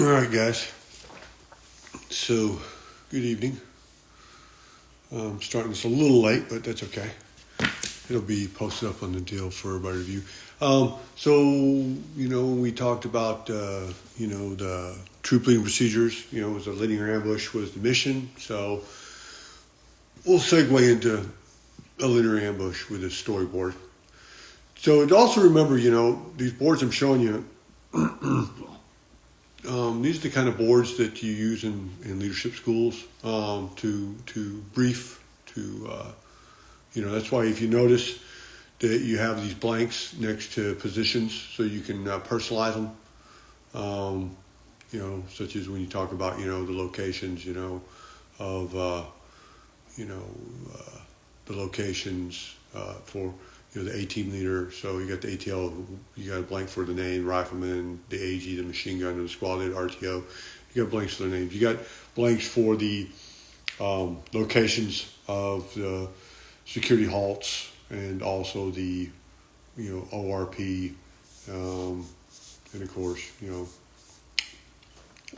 Alright guys, so good evening. I'm starting this a little late, but that's okay. It'll be posted up on the deal for everybody to view. We talked about, the troop leading procedures. It was a linear ambush was the mission. So we'll segue into a linear ambush with a storyboard. So also remember, these boards I'm showing you, these are the kind of boards that you use in leadership schools to brief, that's why if you notice that you have these blanks next to positions so you can personalize them, such as when you talk about, the locations, of, the locations for, the A-team leader. So you got the ATL, you got a blank for the name, rifleman, the AG, the machine gunner, the squad leader, RTO. You got blanks for the names. You got blanks for the locations of the security halts and also the, ORP, and of course,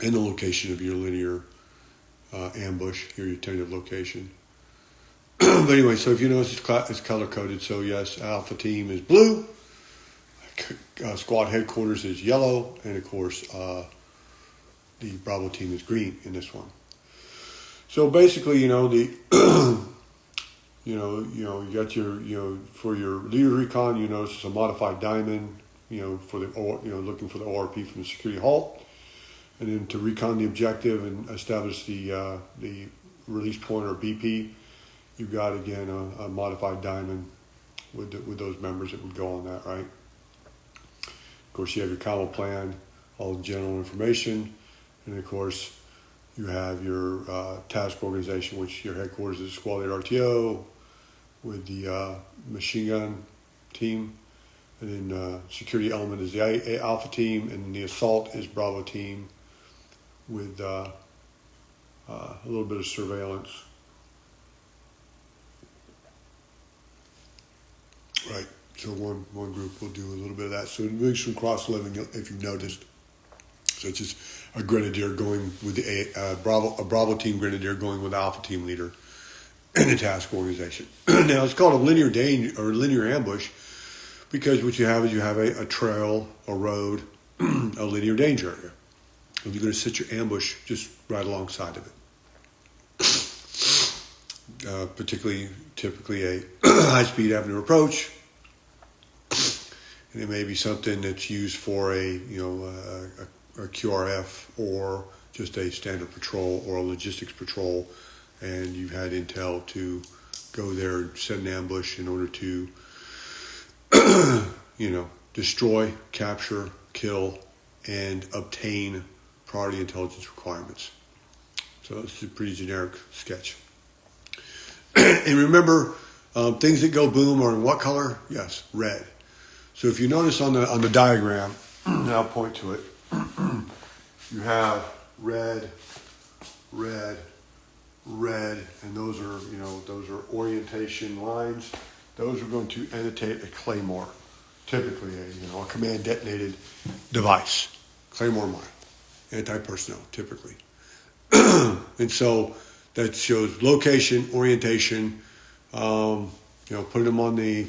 and the location of your linear ambush, your tentative location. But anyway, so if you notice, it's color-coded. So yes, Alpha team is blue, squad headquarters is yellow, and of course, the Bravo team is green in this one. So basically, you got your, for your leader recon, you notice it's a modified diamond, for the, looking for the ORP from the security halt, and then to recon the objective and establish the release point or BP. You've got, again, a modified diamond with those members that would go on that, right? Of course, you have your combo plan, all the general information. And, of course, you have your task organization, which your headquarters is squad leader RTO with the machine gun team. And then security element is the Alpha team, and the assault is Bravo team with a little bit of surveillance. Right, so one group will do a little bit of that. So doing some cross-living, if you've noticed, such as a grenadier going with a Bravo team grenadier going with the Alpha team leader in the task organization. Now it's called a linear linear ambush because what you have is you have a trail, a road, a linear danger area, and you're going to set your ambush just right alongside of it. Typically a high-speed avenue approach, and it may be something that's used for a QRF or just a standard patrol or a logistics patrol, and you've had intel to go there and set an ambush in order to, destroy, capture, kill, and obtain priority intelligence requirements. So it's a pretty generic sketch. And remember, things that go boom are in what color? Yes, red. So if you notice on the diagram, and I'll point to it, you have red, red, red, and those are orientation lines. Those are going to annotate a claymore, typically a command detonated device, claymore mine, anti-personnel, typically. And so that shows location, orientation, putting them on the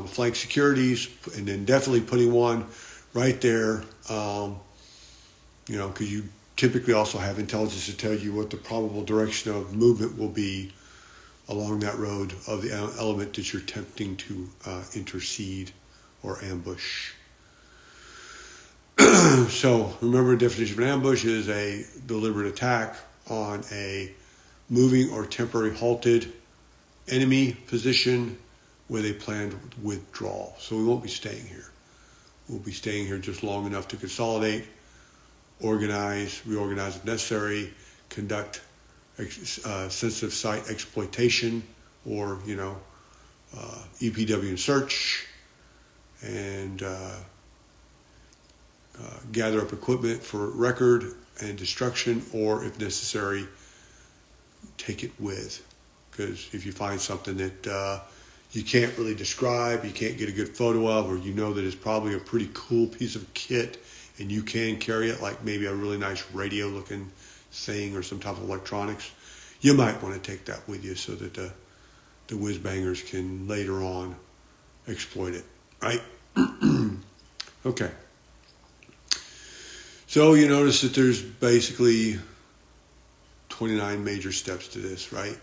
flank securities, and then definitely putting one right there, because you typically also have intelligence to tell you what the probable direction of movement will be along that road of the element that you're attempting to intercede or ambush. So remember, the definition of an ambush is a deliberate attack on a moving or temporary halted enemy position with a planned withdrawal. So we won't be staying here. We'll be staying here just long enough to consolidate, organize, reorganize if necessary, conduct sensitive site exploitation or, EPW and search, and gather up equipment for record and destruction, or if necessary, take it with. Because if you find something that you can't really describe, you can't get a good photo of, or that it's probably a pretty cool piece of kit and you can carry it like maybe a really nice radio looking thing or some type of electronics, you might want to take that with you so that the whiz bangers can later on exploit it, right? Okay. So you notice that there's basically 29 major steps to this, right?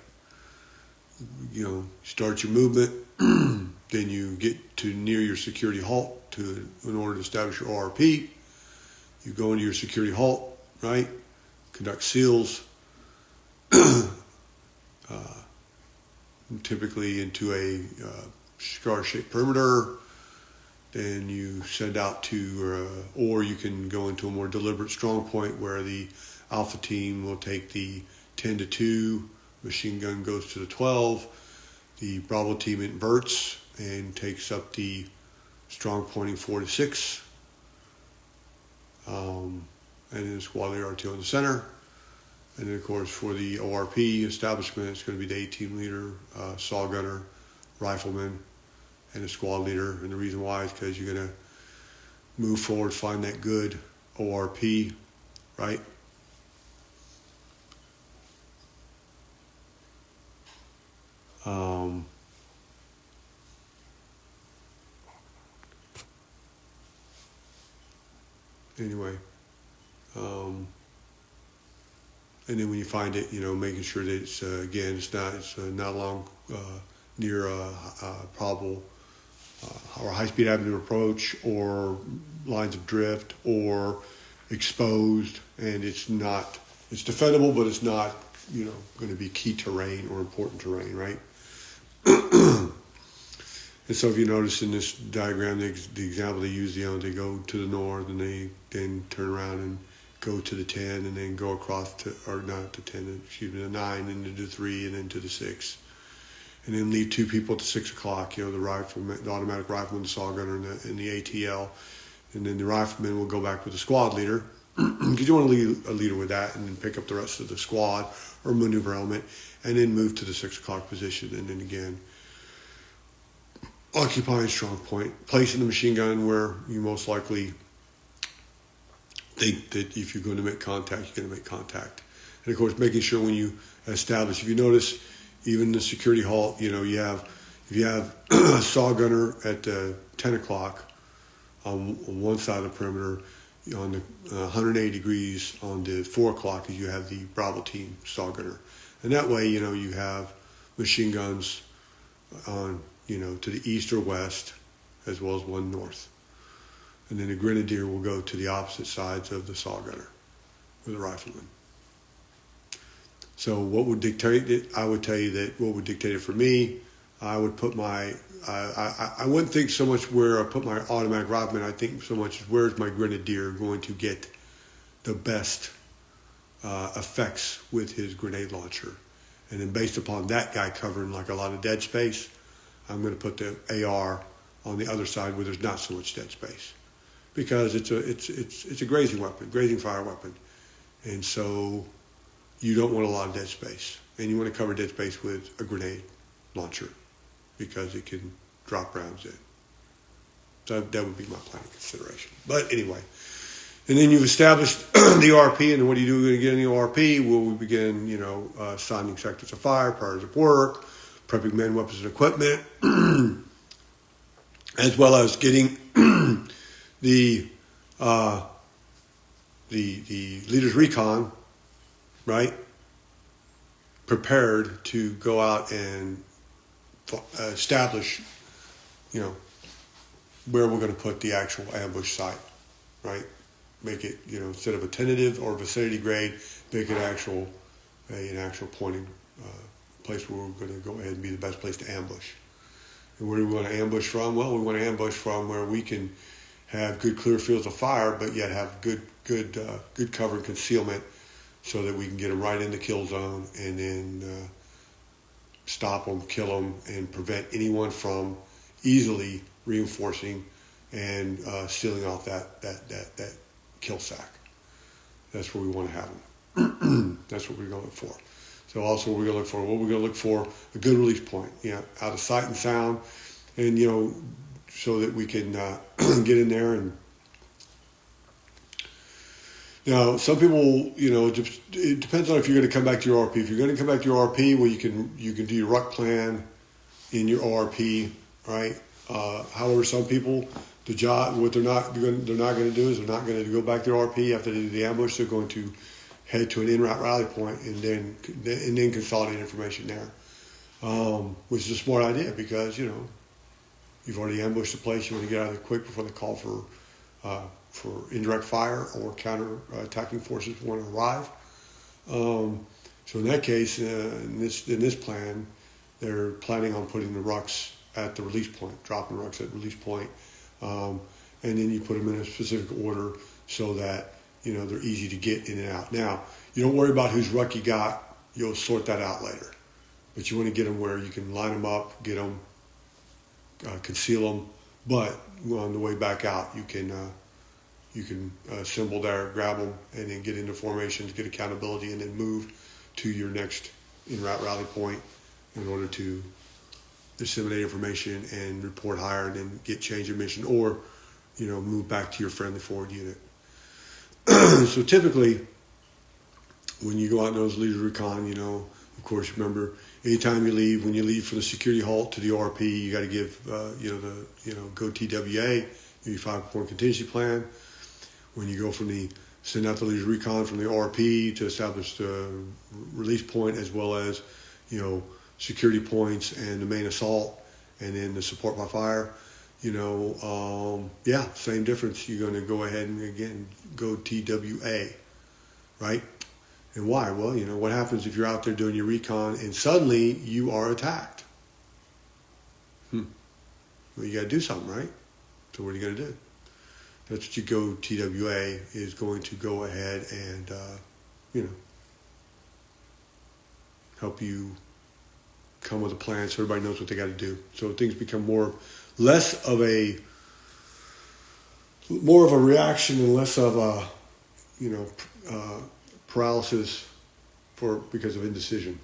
Start your movement, then you get to near your security halt in order to establish your ORP. You go into your security halt, right? Conduct seals, typically into a scar-shaped perimeter. Then you send out to, or you can go into a more deliberate strong point where the Alpha team will take the 10-2, machine gun goes to the 12, the Bravo team inverts and takes up the strong pointing 4-6, and then the squad leader RTO in the center. And then, of course, for the ORP establishment, it's going to be the 18 leader, saw gunner, rifleman, and the squad leader. And the reason why is because you're going to move forward, find that good ORP, right? Anyway, and then when you find it, making sure that it's not along near a probable or high-speed avenue approach or lines of drift or exposed, and it's defendable, but it's not going to be key terrain or important terrain, right? And so if you notice in this diagram, the example they use, they go to the north and they then turn around and go to the 10 and then go across the 9 and into the 3 and then to the 6. And then leave 2 people at the 6 o'clock, the rifleman, the automatic rifleman, the saw gunner, and the ATL. And then the rifleman will go back with the squad leader, because you want to leave a leader with that and then pick up the rest of the squad or maneuver element and then move to the 6 o'clock position. And then again, occupying strong point, placing the machine gun where you most likely think that if you're going to make contact, you're going to make contact. And of course, making sure when you establish, if you notice, even the security halt, if you have a saw gunner at 10 o'clock on one side of the perimeter, on the 180 degrees on the 4 o'clock, you have the Bravo team saw gunner. And that way, you have machine guns on, to the east or west, as well as one north. And then the grenadier will go to the opposite sides of the saw gunner with the rifleman. So what would dictate it? I would tell you that what would dictate it for me, I would put I wouldn't think so much where I put my automatic rifleman. I think so much as where's my grenadier going to get the best effects with his grenade launcher. And then based upon that guy covering like a lot of dead space, I'm going to put the AR on the other side where there's not so much dead space, because it's a grazing weapon, grazing fire weapon, and so you don't want a lot of dead space, and you want to cover dead space with a grenade launcher because it can drop rounds in. So that would be my planning consideration. But anyway, and then you've established the ORP, and then what do you do to get in the ORP? Well, we begin, assigning sectors of fire, priorities of work, prepping men, weapons, and equipment, as well as getting the leader's recon, right, prepared to go out and establish, where we're going to put the actual ambush site, right? Make it, instead of a tentative or vicinity grade, make it an actual pointing place where we're going to go ahead and be the best place to ambush. And where do we want to ambush from? Well, we want to ambush from where we can have good clear fields of fire, but yet have good cover and concealment, so that we can get them right in the kill zone and then stop them, kill them, and prevent anyone from easily reinforcing and sealing off that kill sack. That's where we want to have them. That's what we're going to look for. So also we're going to look for a good release point, out of sight and sound, and so that we can get in there and Now, some people, it depends on if you're going to come back to your RP. If you're going to come back to your RP, well, you can do your ruck plan in your RP, right? However, some people, what they're not going to do is they're not going to go back to their RP after they do the ambush. They're going to head to an in-route rally point and then consolidate information there, which is a smart idea because you've already ambushed the place. You want to get out of there quick before they call for indirect fire or counter attacking forces want to arrive. So in that case, in this plan, they're planning on putting the rucks at the release point, dropping rucks at release point, and then you put them in a specific order so that they're easy to get in and out. Now, you don't worry about whose ruck you got; you'll sort that out later. But you want to get them where you can line them up, get them, conceal them, but on the way back out, you can assemble there, grab them, and then get into formations, get accountability, and then move to your next in-route rally point in order to disseminate information and report higher, and then get change of mission, or move back to your friendly forward unit. So typically, when you go out in those leader recon, of course, remember, anytime when you leave from the security halt to the RP, you got to give go TWA, your 5-point contingency plan. When you go send out the leader recon from the RP to establish the release point, as well as security points and the main assault, and then the support by fire. Same difference. You're going to go ahead and again go TWA, right? And why? Well, what happens if you're out there doing your recon and suddenly you are attacked? Well, you got to do something, right? So what are you going to do? That's what you go TWA is going to go ahead and help you come with a plan so everybody knows what they got to do. So things become less of a reaction and less of a paralysis because of indecision.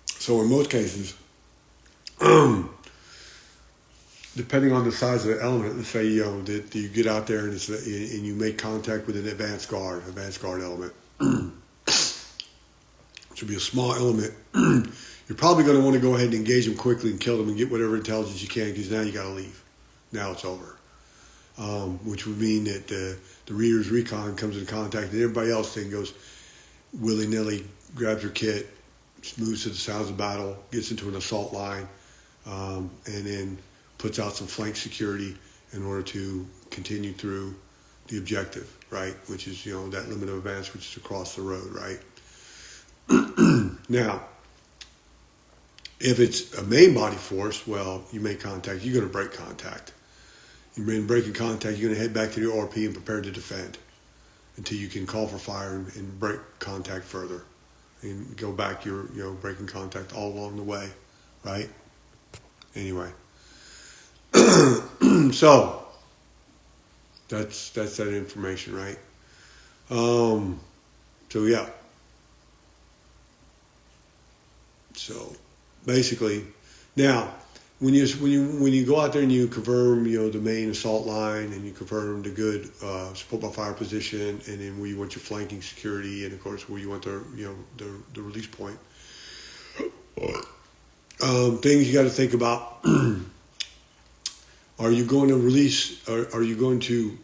So in most cases, depending on the size of the element, let's say that you get out there and you make contact with an advanced guard element. Which would be a small element. You're probably going to want to go ahead and engage them quickly and kill them and get whatever intelligence you can, because now you got to leave. Now it's over. Which would mean that the reader's recon comes in contact, and everybody else then goes willy-nilly, grabs her kit, moves to the sounds of battle, gets into an assault line, and then puts out some flank security in order to continue through the objective, right? Which is, that limit of advance, which is across the road, right? Now, if it's a main body force, well, you make contact, you're going to break contact. You're breaking contact, you're going to head back to your RP and prepare to defend until you can call for fire and break contact further. And go back, you're breaking contact all along the way, right? Anyway. So, that's that information, right? So, yeah. So basically, now when you go out there and you confirm the main assault line, and you confirm the good support by fire position, and then where you want your flanking security, and of course where you want the release point, things you got to think about. Are you going to release? Are you going to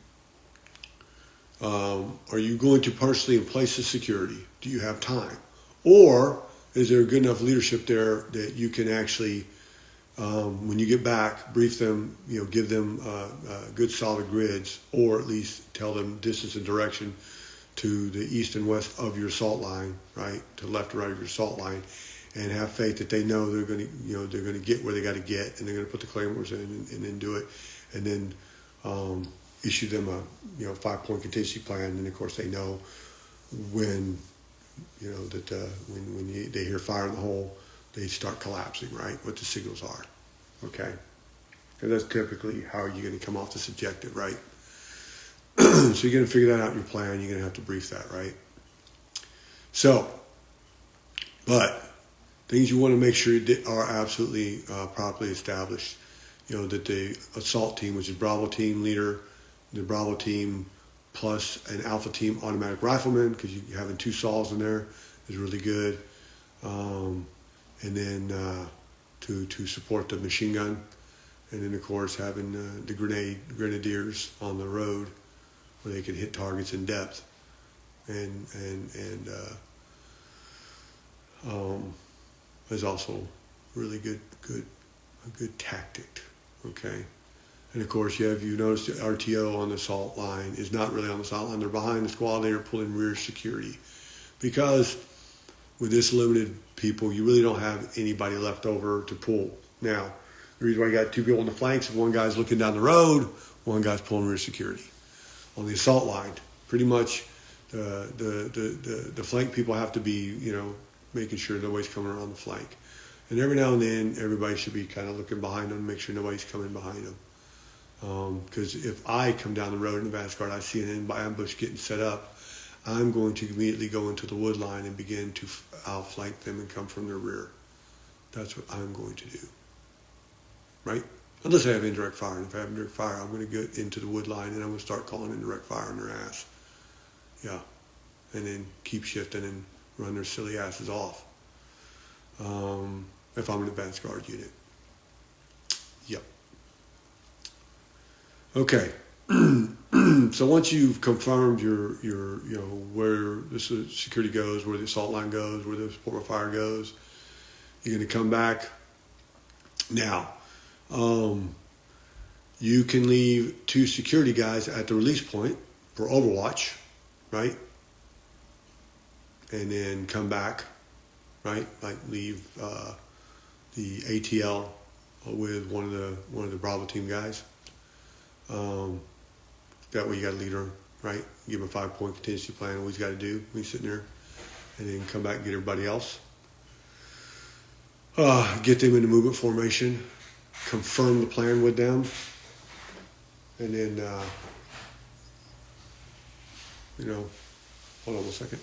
personally in place the security? Do you have time, or is there good enough leadership there that you can actually, when you get back, brief them, give them good solid grids, or at least tell them distance and direction to the east and west of your assault line, right, to the left and right of your assault line, and have faith that they know they're going to get where they got to get, and they're going to put the claymores in and then do it, and then issue them a 5-point contingency plan, and of course they know when. When they hear fire in the hole, they start collapsing, right? What the signals are, okay? And that's typically how you're going to come off this objective, right? So you're going to figure that out in your plan. You're going to have to brief that, right? So, but things you want to make sure are absolutely properly established. That the assault team, which is Bravo team leader, the Bravo team plus an Alpha team automatic rifleman, because you having 2 saws in there is really good. And then to support the machine gun. And then, of course, having the grenadiers on the road where they can hit targets in depth. And is also really a good tactic, okay? And of course, you noticed the RTO on the assault line is not really on the assault line. They're behind the squad leader pulling rear security. Because with this limited people, you really don't have anybody left over to pull. Now, the reason why you got 2 people on the flanks, one guy's looking down the road, one guy's pulling rear security. On the assault line, pretty much the flank people have to be, making sure nobody's coming around the flank. And every now and then, everybody should be kind of looking behind them, make sure nobody's coming behind them. Because if I come down the road in the advance guard, I see an ambush getting set up, I'm going to immediately go into the wood line and begin to outflank them and come from their rear. That's what I'm going to do. Right? Unless I have indirect fire. And if I have indirect fire, I'm going to get into the wood line and I'm going to start calling indirect fire on their ass. Yeah. And then keep shifting and run their silly asses off. If I'm an advanced guard unit. Yep. Okay. So once you've confirmed your where the security goes, where the assault line goes, where the support by fire goes, you're going to come back. Now, you can leave 2 security guys at the release point for overwatch, right? And then come back, right? Like leave the ATL with one of the Bravo team guys. That way you got a leader, right? Give him a 5-point contingency plan, what he's got to do when he's sitting there. And then come back and get everybody else. Get them into movement formation. Confirm the plan with them. And then, hold on a second.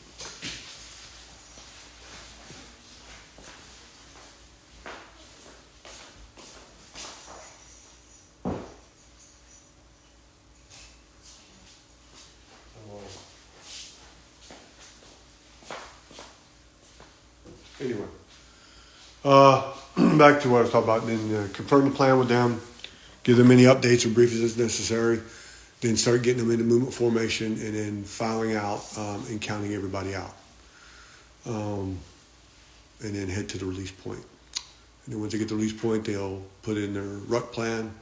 Anyway, back to what I was talking about. Then confirm the plan with them, give them any updates or briefings as necessary. Then start getting them into movement formation, and then filing out and counting everybody out. And then head to the release point. And then once they get to the release point, they'll put in their ruck plan,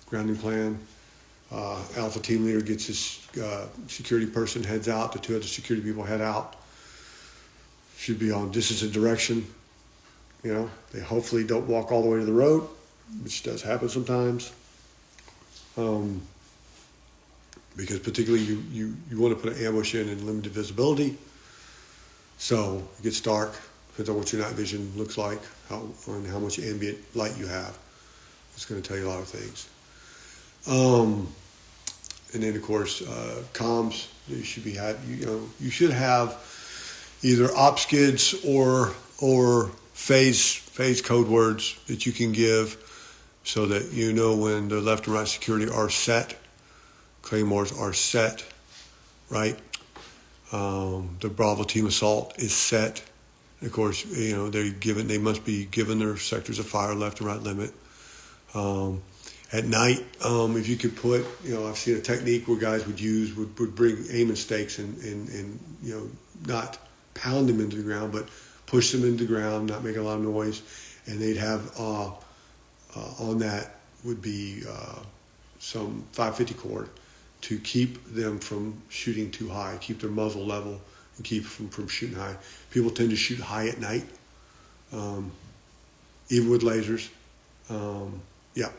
grounding plan. Alpha team leader gets his security person, heads out. The 2 other security people head out. Should be on distance and direction. They hopefully don't walk all the way to the road, which does happen sometimes. Because particularly you want to put an ambush in limited visibility. So it gets dark, depends on what your night vision looks like, and how much ambient light you have. It's going to tell you a lot of things. And then of course, comms, you should have either op skids or phase code words that you can give so that when the left and right security are set, claymores are set, right? The Bravo team assault is set. Of course, they must be given their sectors of fire, left and right limit. At night, if you could put, I've seen a technique where guys would bring aiming stakes and not pound them into the ground, but push them into the ground, not make a lot of noise. And they'd have, on that would be some 550 cord to keep them from shooting too high, keep their muzzle level and keep them from shooting high. People tend to shoot high at night, even with lasers. Yeah.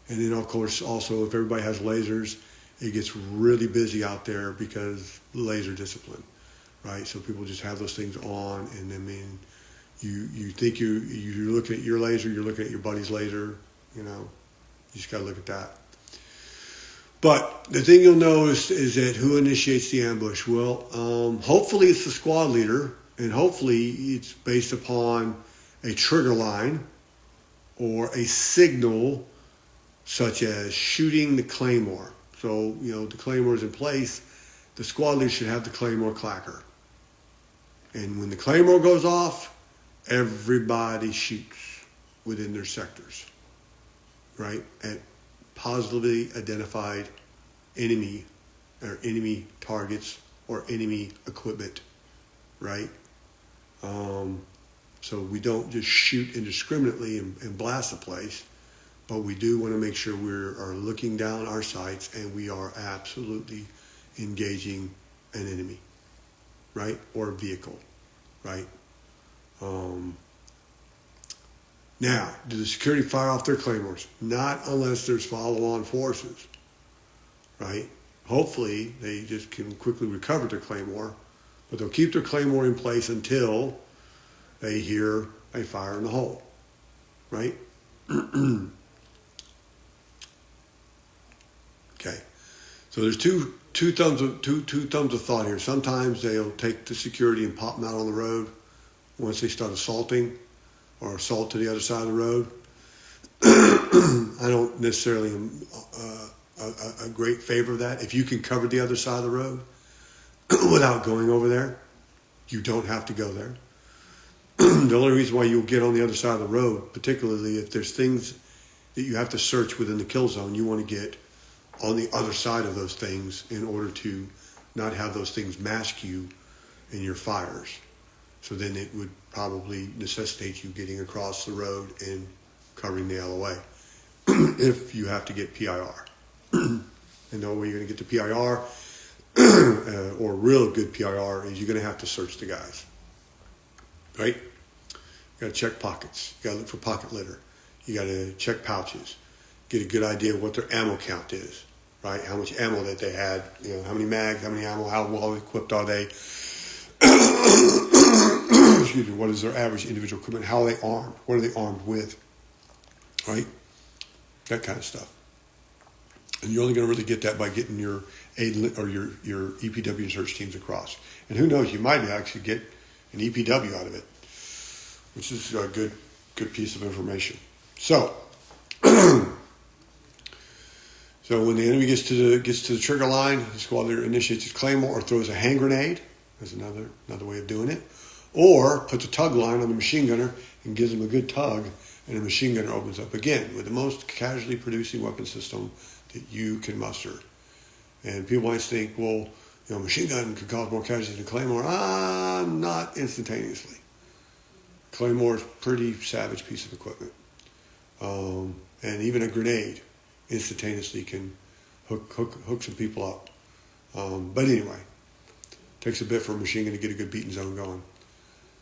And then, of course, also, if everybody has lasers, it gets really busy out there because laser discipline, right? So people just have those things on, and you think you're looking at your laser, you're looking at your buddy's laser, you just got to look at that. But the thing you'll know is that who initiates the ambush? Well, hopefully it's the squad leader, and hopefully it's based upon a trigger line or a signal such as shooting the claymore. So, the claymore is in place. The squad leader should have the claymore clacker. And when the claymore goes off, everybody shoots within their sectors, right? At positively identified enemy or enemy targets or enemy equipment, right? So we don't just shoot indiscriminately and blast the place, but we do want to make sure we are looking down our sights and we are absolutely engaging an enemy, right? Or a vehicle, right? Now, do the security fire off their claymores? Not unless there's follow-on forces, right? Hopefully, they just can quickly recover their claymore, but they'll keep their claymore in place until they hear a fire in the hole, right? Okay, so there's two thumbs of thought here. Sometimes they'll take the security and pop them out on the road once they start assaulting or assault to the other side of the road. I don't necessarily am a great favor of that. If you can cover the other side of the road without going over there, you don't have to go there. The only reason why you'll get on the other side of the road, particularly if there's things that you have to search within the kill zone, you want to get on the other side of those things in order to not have those things mask you in your fires. So then it would probably necessitate you getting across the road and covering the LOA if you have to get PIR. And the only way you're going to get the PIR or real good PIR is you're going to have to search the guys. Right? You got to check pockets. You got to look for pocket litter. You got to check pouches. Get a good idea of what their ammo count is. Right? How much ammo that they had. How many mags, how many ammo, how well equipped are they? Excuse me. What is their average individual equipment? How are they armed? What are they armed with? Right? That kind of stuff. And you're only going to really get that by getting your aid or your EPW search teams across. And who knows, you might actually get an EPW out of it, which is a good piece of information. So, so when the enemy gets to the trigger line, the squad leader initiates his claymore or throws a hand grenade. That's another way of doing it. Or puts a tug line on the machine gunner and gives him a good tug, and the machine gunner opens up again with the most casualty producing weapon system that you can muster. And people might think, well, machine gun could cause more casualties than claymore. Not instantaneously. Claymore is a pretty savage piece of equipment. And even a grenade instantaneously can hook some people up. But anyway, takes a bit for a machine gun to get a good beating zone going.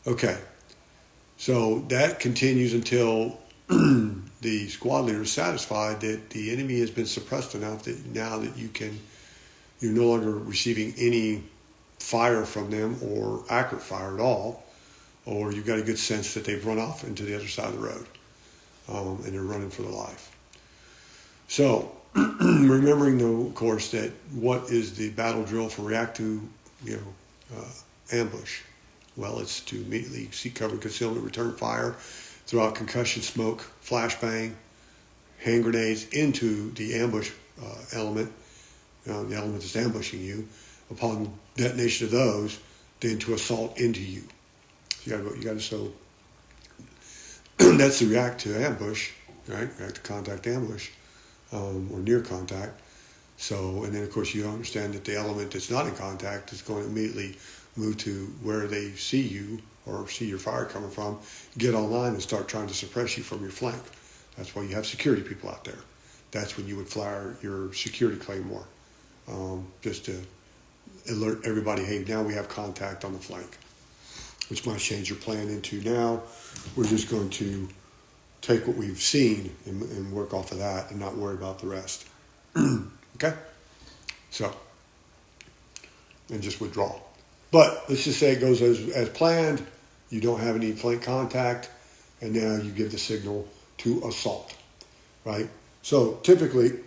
Okay, so that continues until the squad leader is satisfied that the enemy has been suppressed enough that now that you're no longer receiving any fire from them or accurate fire at all, or you've got a good sense that they've run off into the other side of the road and they're running for their life. So, remembering though, of course, that what is the battle drill for react to, ambush? Well, it's to immediately seek cover, concealment, return fire, throw out concussion smoke, flashbang, hand grenades into the ambush element, the element that's ambushing you. Upon detonation of those, then to assault into you. You got to so that's the react to ambush, right? React to contact ambush, or near contact. So, and then of course you understand that the element that's not in contact is going to immediately move to where they see you or see your fire coming from, get online and start trying to suppress you from your flank. That's why you have security people out there. That's when you would fire your security claymore, just to alert everybody, hey, now we have contact on the flank, which might change your plan into now we're just going to take what we've seen and work off of that and not worry about the rest. Okay? So, and just withdraw. But let's just say it goes as planned. You don't have any flank contact, and now you give the signal to assault, right? So typically,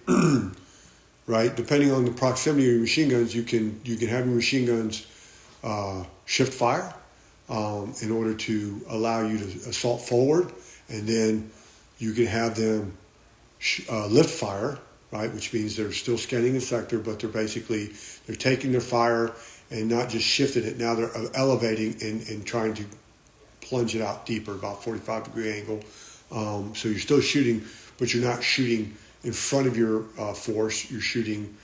right, depending on the proximity of your machine guns, you can have your machine guns shift fire in order to allow you to assault forward, and then you can have them lift fire, right? Which means they're still scanning the sector, but they're taking their fire and not just shifting it. Now they're elevating and trying to plunge it out deeper, about 45-degree angle. So you're still shooting, but you're not shooting in front of your force. You're shooting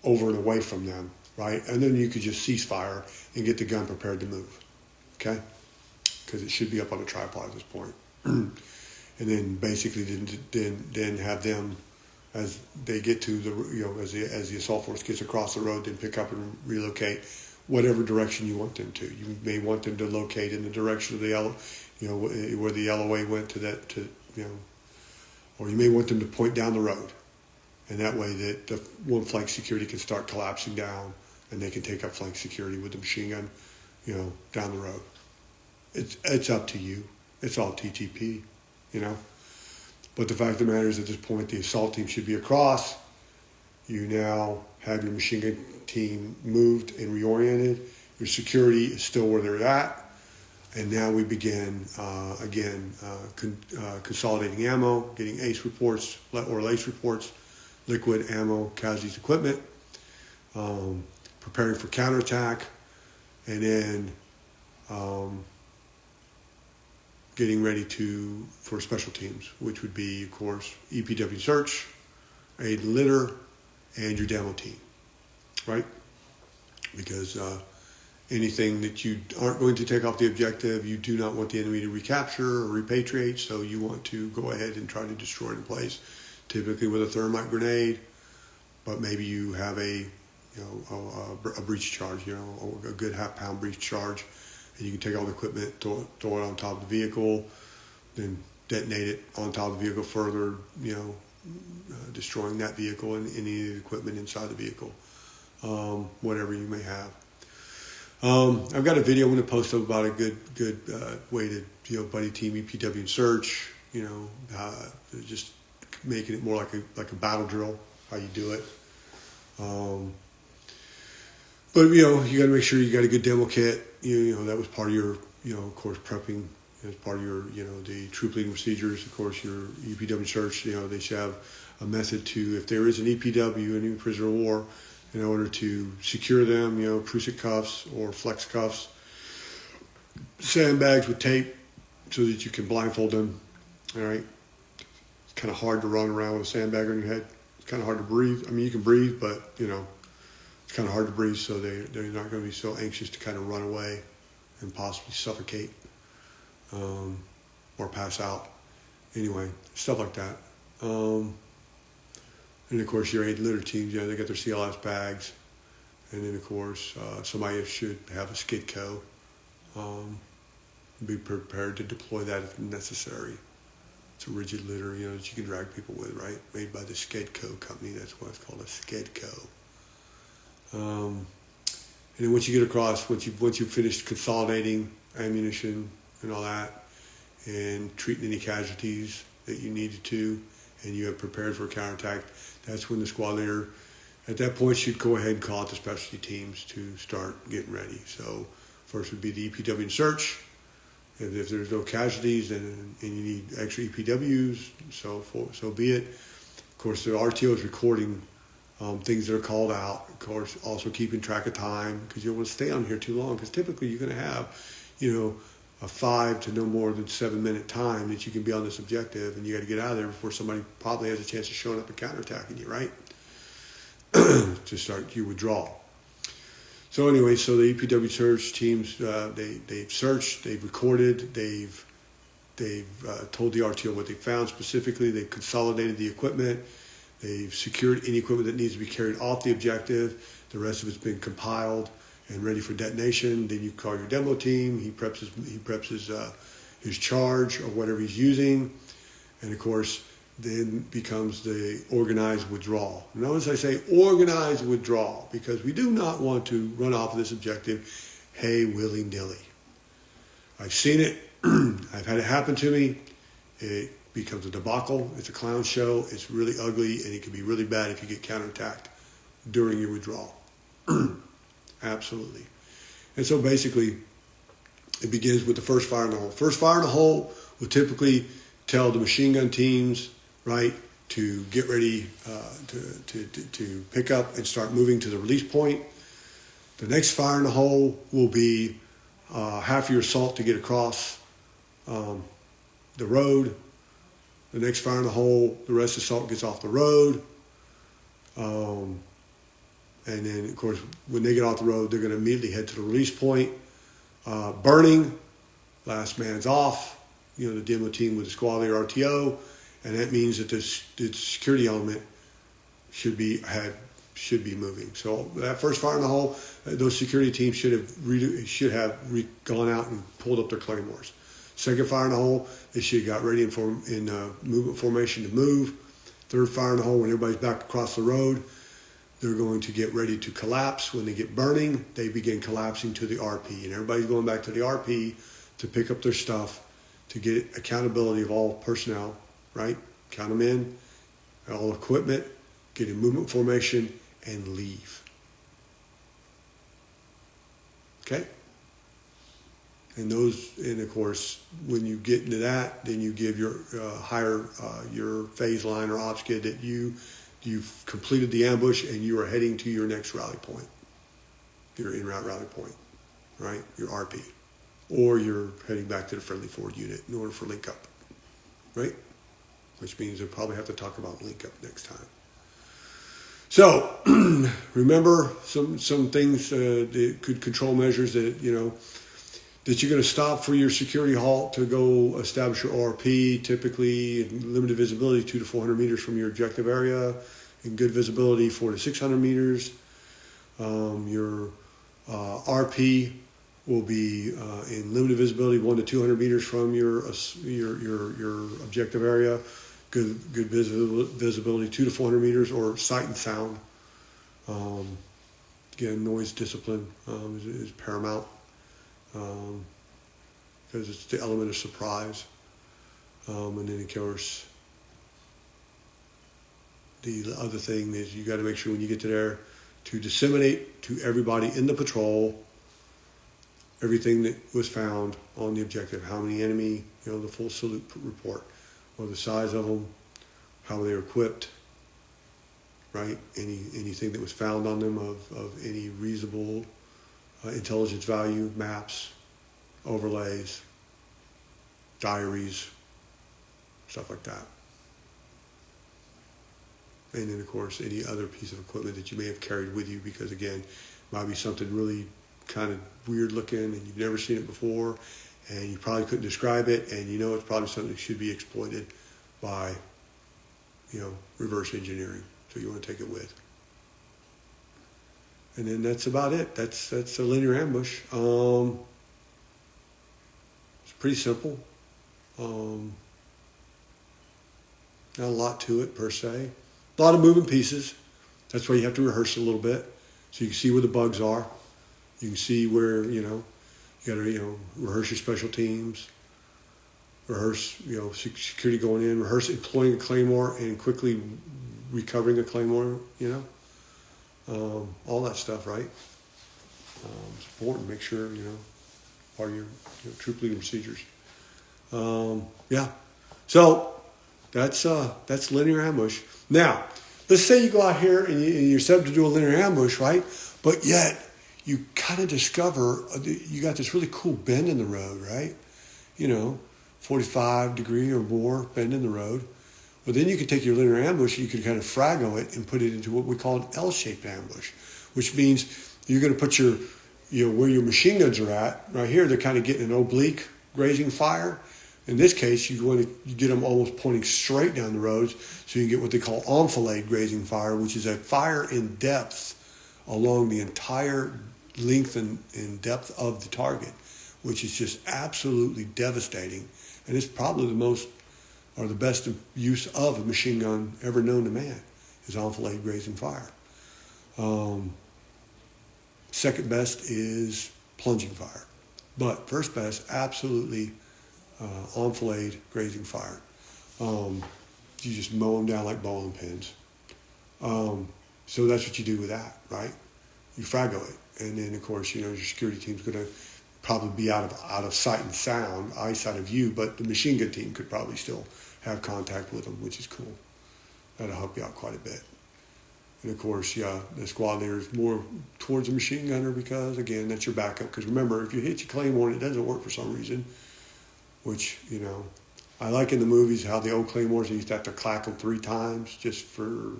over and away from them, right? And then you could just cease fire and get the gun prepared to move, okay? Because it should be up on a tripod at this point. And then basically then have them, as they get to as the assault force gets across the road, then pick up and relocate whatever direction you want them to. You may want them to locate in the direction of the where the LOA went or you may want them to point down the road, and that way that the one flank security can start collapsing down, and they can take up flank security with the machine gun, down the road. It's up to you. It's all TTP, But the fact of the matter is, at this point, the assault team should be across. You now have your machine gun team moved and reoriented. Your security is still where they're at. And now we begin, consolidating ammo, getting ACE reports, liquid ammo, casualties, equipment, preparing for counterattack, and then getting ready for special teams, which would be, of course, EPW search, aid and litter, and your demo team, right? Because anything that you aren't going to take off the objective, you do not want the enemy to recapture or repatriate, so you want to go ahead and try to destroy it in place, typically with a thermite grenade, but maybe you have a breach charge, a good half-pound breach charge, and you can take all the equipment, throw it on top of the vehicle, then detonate it on top of the vehicle further, destroying that vehicle and any of the equipment inside the vehicle, whatever you may have. I've got a video I'm going to post up about a good way to buddy team EPW and search. Just making it more like a battle drill, how you do it. But you got to make sure you got a good demo kit. That was part of your of course prepping as part of your the troop leading procedures. Of course, your EPW search. They should have a method to, if there is an EPW, any prisoner of war, in order to secure them, prusik cuffs or flex cuffs, sandbags with tape so that you can blindfold them, all right? It's kind of hard to run around with a sandbag on your head. It's kind of hard to breathe. I mean, you can breathe, but, it's kind of hard to breathe, so they're not going to be so anxious to kind of run away and possibly suffocate or pass out. Anyway, stuff like that. And of course, your aid litter teams, they got their CLS bags. And then, of course, somebody should have a skidco. Be prepared to deploy that if necessary. It's a rigid litter, that you can drag people with, right? Made by the Skidco company. That's why it's called a Skidco. And then once you get across, once you've finished consolidating ammunition and all that, and treating any casualties that you needed to, and you have prepared for a counterattack, that's when the squad leader, at that point, should go ahead and call out the specialty teams to start getting ready. So first would be the EPW and search. If there's no casualties and you need extra EPWs, so be it. Of course, the RTO is recording things that are called out. Of course, also keeping track of time, because you don't want to stay on here too long, because typically you're going to have, a 5 to no more than 7 minute time that you can be on this objective, and you got to get out of there before somebody probably has a chance of showing up and counterattacking you, right? To start your withdrawal. So anyway, the EPW search teams, they've searched, they've recorded, they've told the RTO what they found specifically, they've consolidated the equipment, they've secured any equipment that needs to be carried off the objective, the rest of it's been compiled and ready for detonation. Then you call your demo team, he preps his charge or whatever he's using, and of course then becomes the organized withdrawal. Notice I say organized withdrawal, because we do not want to run off of this objective, willy-nilly. I've seen it. I've had it happen to me. It becomes a debacle. It's a clown show. It's really ugly, and it can be really bad if you get counterattacked during your withdrawal. Absolutely. And so basically, it begins with the first fire in the hole. First fire in the hole will typically tell the machine gun teams, right, to get ready to pick up and start moving to the release point. The next fire in the hole will be half your assault to get across the road. The next fire in the hole, the rest of the assault gets off the road. And then, of course, when they get off the road, they're going to immediately head to the release point. Burning, last man's off. The demo team with the squad leader RTO, and that means that the security element should be moving. So that first fire in the hole, those security teams should have gone out and pulled up their claymores. Second fire in the hole, they should have got ready in movement formation to move. Third fire in the hole, when everybody's back across the road, they're going to get ready to collapse. When they get burning, they begin collapsing to the RP, and everybody's going back to the RP to pick up their stuff, to get accountability of all personnel, right? Count them in, all equipment, get in movement formation, and leave. Okay? And of course, when you get into that, then you give your your phase line or ops kid that you've completed the ambush and you are heading to your next rally point, your in-route rally point, right? Your RP. Or you're heading back to the friendly forward unit in order for link up, right? Which means we'll probably have to talk about link up next time. So remember some things, the good control measures that that you're going to stop for your security halt to go establish your ORP, typically limited visibility 200 to 400 meters from your objective area, and good visibility 400 to 600 meters. Your RP will be in limited visibility 100 to 200 meters from your objective area. Good visibility 200 to 400 meters, or sight and sound. Again, noise discipline is paramount because it's the element of surprise. And then, of course, the other thing is you got to make sure when you get to there to disseminate to everybody in the patrol everything that was found on the objective, how many enemy, the full salute report, or the size of them, how they were equipped, right? Anything that was found on them of any reasonable intelligence value, maps, overlays, diaries, stuff like that. And then, of course, any other piece of equipment that you may have carried with you, because, again, it might be something really kind of weird looking and you've never seen it before, and you probably couldn't describe it, and it's probably something that should be exploited by, reverse engineering. So you want to take it with. And then that's about it. That's a linear ambush. It's pretty simple. Not a lot to it per se. A lot of moving pieces. That's why you have to rehearse a little bit, so you can see where the bugs are. You can see where, you got to, rehearse your special teams, rehearse, security going in, rehearse employing a claymore and quickly recovering a claymore, all that stuff, right? It's important to make sure, part of your troop leading procedures. Yeah. So that's linear ambush. Now, let's say you go out here and you're set up to do a linear ambush, right? But yet, you kind of discover you got this really cool bend in the road, right? 45 degree or more bend in the road. Well, then you can take your linear ambush and you can kind of fraggle it and put it into what we call an L-shaped ambush, which means you're going to put your, where your machine guns are at, right here, they're kind of getting an oblique grazing fire. In this case, you want to get them almost pointing straight down the roads, so you can get what they call enfilade grazing fire, which is a fire in depth along the entire length and depth of the target, which is just absolutely devastating. And it's probably the most or the best use of a machine gun ever known to man is enfilade grazing fire. Second best is plunging fire. But first best, absolutely enfilade grazing fire. You just mow them down like bowling pins. So that's what you do with that, right? You fraggle it. And then, of course, your security team's going to probably be out of sight and sound, eyesight of you, but the machine gun team could probably still have contact with them, which is cool. that'll help you out quite a bit. And of course, yeah, the squad leader is more towards a machine gunner because, again, that's your backup. Because remember, if you hit your claymore and it doesn't work for some reason, which, I like in the movies how the old claymores, they used to have to clack them 3 times just for,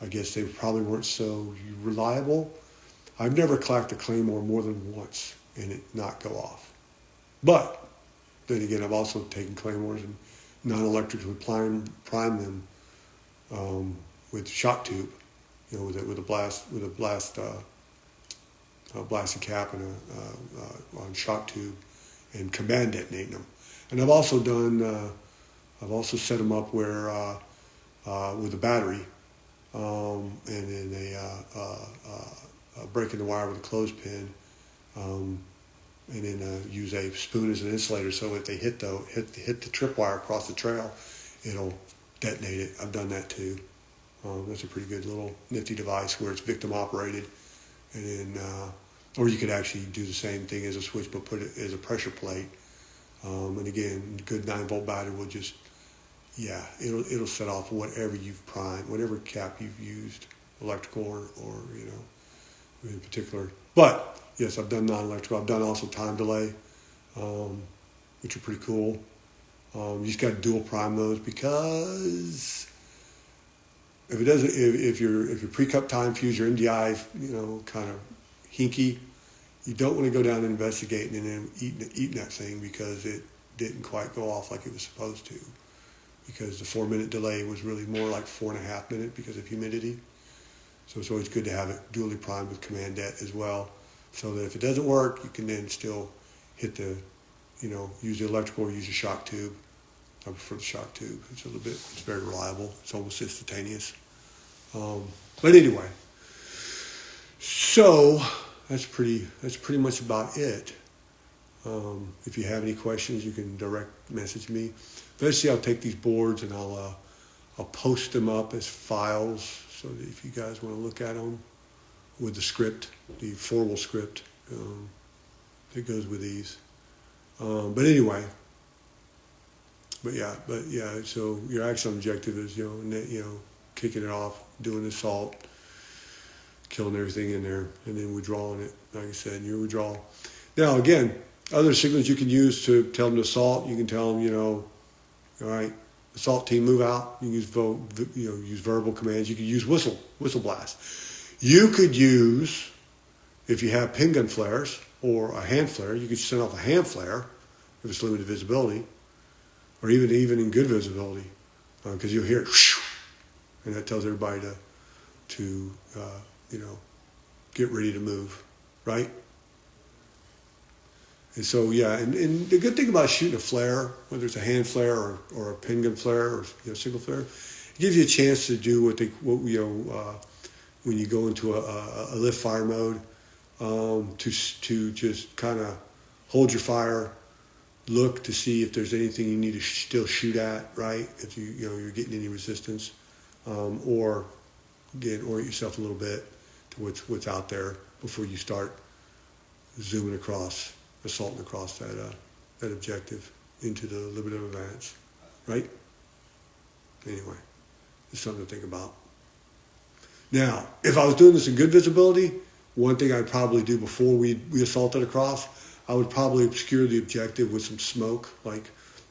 I guess they probably weren't so reliable. I've never clacked a claymore more than once and it not go off. But then again, I've also taken claymores and non-electrics would prime them with shock tube, with a blasted cap and on shock tube, and command detonating them. And I've also set them up where with a battery, and then breaking the wire with a clothespin, and then use a spoon as an insulator, so if they hit the tripwire across the trail, it'll detonate it. I've done that too. That's a pretty good little nifty device where it's victim operated, and then or you could actually do the same thing as a switch, but put it as a pressure plate. And again, good 9-volt battery will just, it'll set off whatever you've primed, whatever cap you've used, electrical or in particular. But yes, I've done non-electrical. I've done also time delay, which are pretty cool. You just got to dual prime those because if your pre-cut time fuse, your NDI, kind of hinky, you don't want to go down and investigate and then eating that thing because it didn't quite go off like it was supposed to. Because the 4-minute delay was really more like 4.5 minutes because of humidity. So it's always good to have it dually primed with command det as well, so that if it doesn't work, you can then still hit use the electrical or use a shock tube. I prefer the shock tube. It's very reliable. It's almost instantaneous. But anyway, so that's pretty much about it. If you have any questions, you can direct message me. Basically, I'll take these boards and I'll post them up as files, so that if you guys want to look at them with the script, the formal script that goes with these. But anyway. But yeah. So your action objective is kicking it off, doing the assault, killing everything in there, and then withdrawing it. Like I said, your withdrawal. Now again, other signals you can use to tell them to assault. You can tell them, all right, assault team, move out. You can use verbal commands. You can use whistle blast. You could use, if you have pin gun flares or a hand flare, you could send off a hand flare if it's limited visibility, or even in good visibility, because you'll hear it, and that tells everybody to get ready to move, right? And so, and the good thing about shooting a flare, whether it's a hand flare or a pin gun flare or single flare, it gives you a chance to do when you go into a lift fire mode, to just kind of hold your fire, look to see if there's anything you need to still shoot at, right? If you're getting any resistance, or again, orient yourself a little bit to what's out there before you start zooming across, assaulting across that objective into the limit of advance, right? Anyway, it's something to think about. Now, if I was doing this in good visibility, one thing I'd probably do before we assaulted across, I would probably obscure the objective with some smoke, like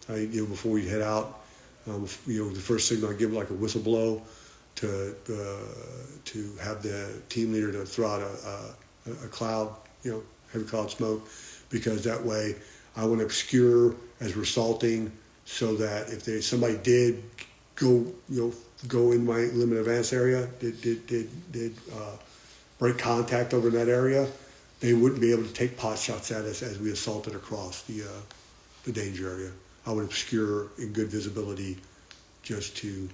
before we head out. The first signal I give like a whistle blow to have the team leader to throw out a cloud, heavy cloud smoke, because that way I want to obscure as we're assaulting, so that if somebody did go in my limit advance area, did break contact over that area, they wouldn't be able to take pot shots at us as we assaulted across the danger area. I would obscure in good visibility just to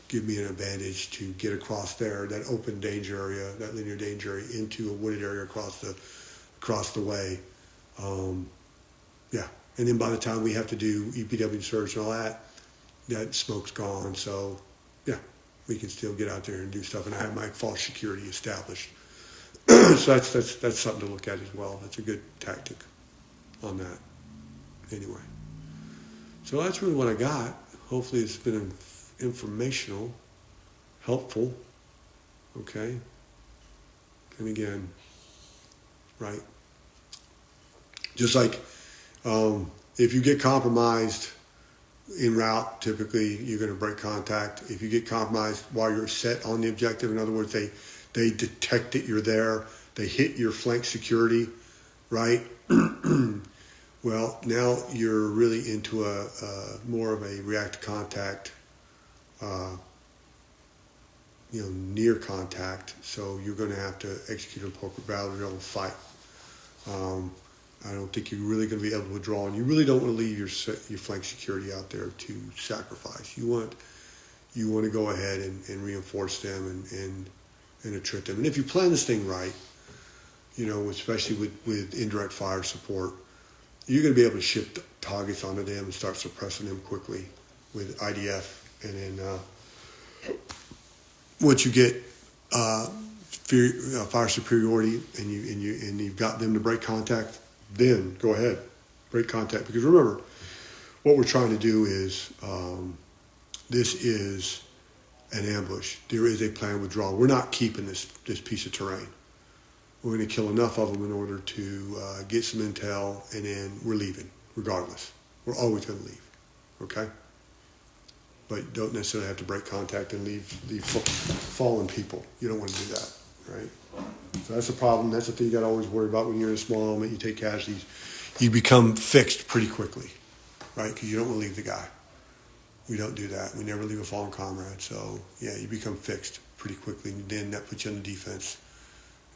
give me an advantage to get across there, that open danger area, that linear danger area, into a wooded area across the way. And then by the time we have to do EPW search and all that smoke's gone. So we can still get out there and do stuff. And I have my false security established. So that's something to look at as well. That's a good tactic on that. Anyway, so that's really what I got. Hopefully it's been informational. helpful, okay? And again, right? Just like if you get compromised en route, typically you're going to break contact. If you get compromised while you're set on the objective, in other words, they detect that you're there, they hit your flank security, right? Well, now you're really into a more of a react to contact, near contact. So you're going to have to execute an appropriate battle drill and fight. I don't think you're really going to be able to withdraw, and you really don't want to leave your flank security out there to sacrifice. You want to go ahead and reinforce them and attrit them. And if you plan this thing right, especially with indirect fire support, you're going to be able to shift targets onto them and start suppressing them quickly with IDF. And then once you get fire superiority and you've got them to break contact, then go ahead, break contact. Because remember, what we're trying to do is this is an ambush. There is a planned withdrawal. We're not keeping this piece of terrain. We're going to kill enough of them in order to get some intel, and then we're leaving, regardless. We're always going to leave, okay? But don't necessarily have to break contact and leave fallen people. You don't want to do that, right? So that's a problem. That's the thing you got to always worry about when you're in a small element. You take casualties. You become fixed pretty quickly, right? Because you don't want to leave the guy. We don't do that. We never leave a fallen comrade. So, yeah, you become fixed pretty quickly. And then that puts you on the defense.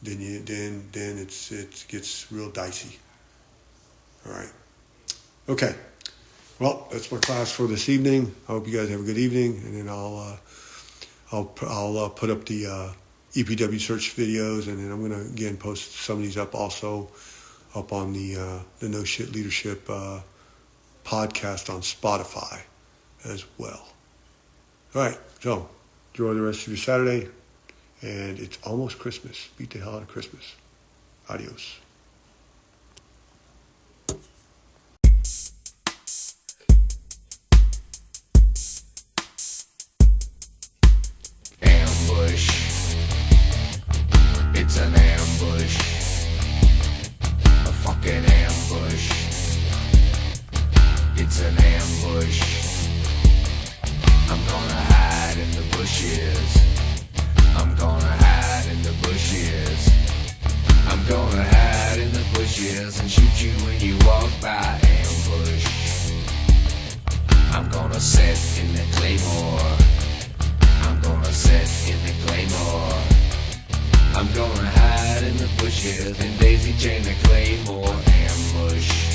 Then it gets real dicey. All right. Okay. Well, that's my class for this evening. I hope you guys have a good evening, and then I'll put up the EPW search videos, and then I'm gonna again post some of these up also up on the No Shit Leadership podcast on Spotify as well. All right. So enjoy the rest of your Saturday. And it's almost Christmas. Beat the hell out of Christmas. Adios. Ambush. It's an ambush. A fucking ambush. It's an ambush. I'm gonna hide in the bushes. I'm gonna hide in the bushes. I'm gonna hide in the bushes and shoot you when you walk by. Ambush. I'm gonna set in the claymore. I'm gonna set in the claymore. I'm gonna hide in the bushes and daisy chain the claymore. Ambush.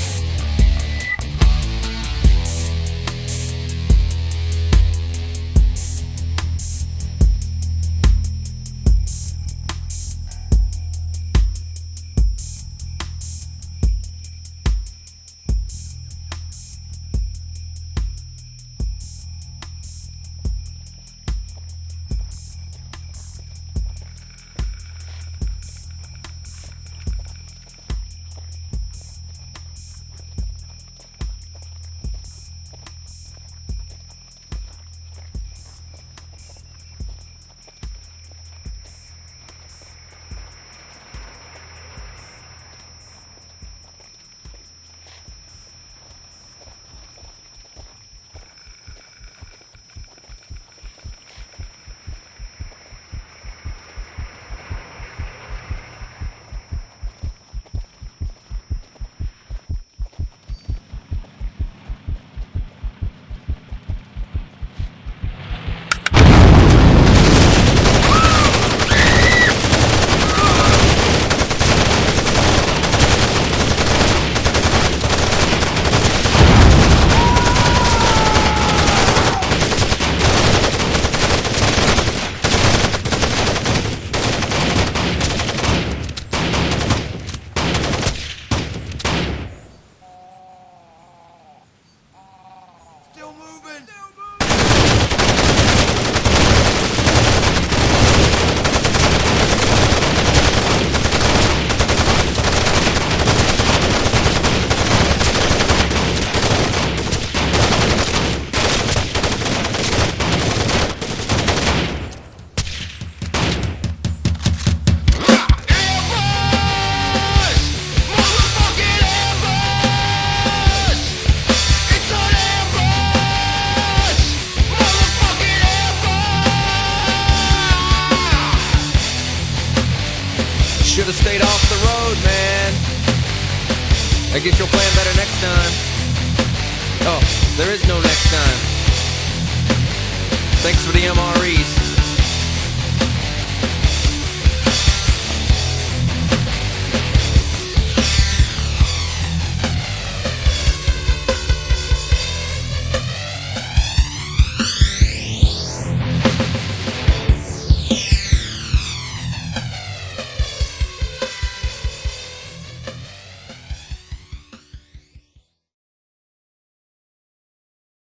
Should have stayed off the road, man. I guess you'll plan better next time. Oh, there is no next time. Thanks for the MREs.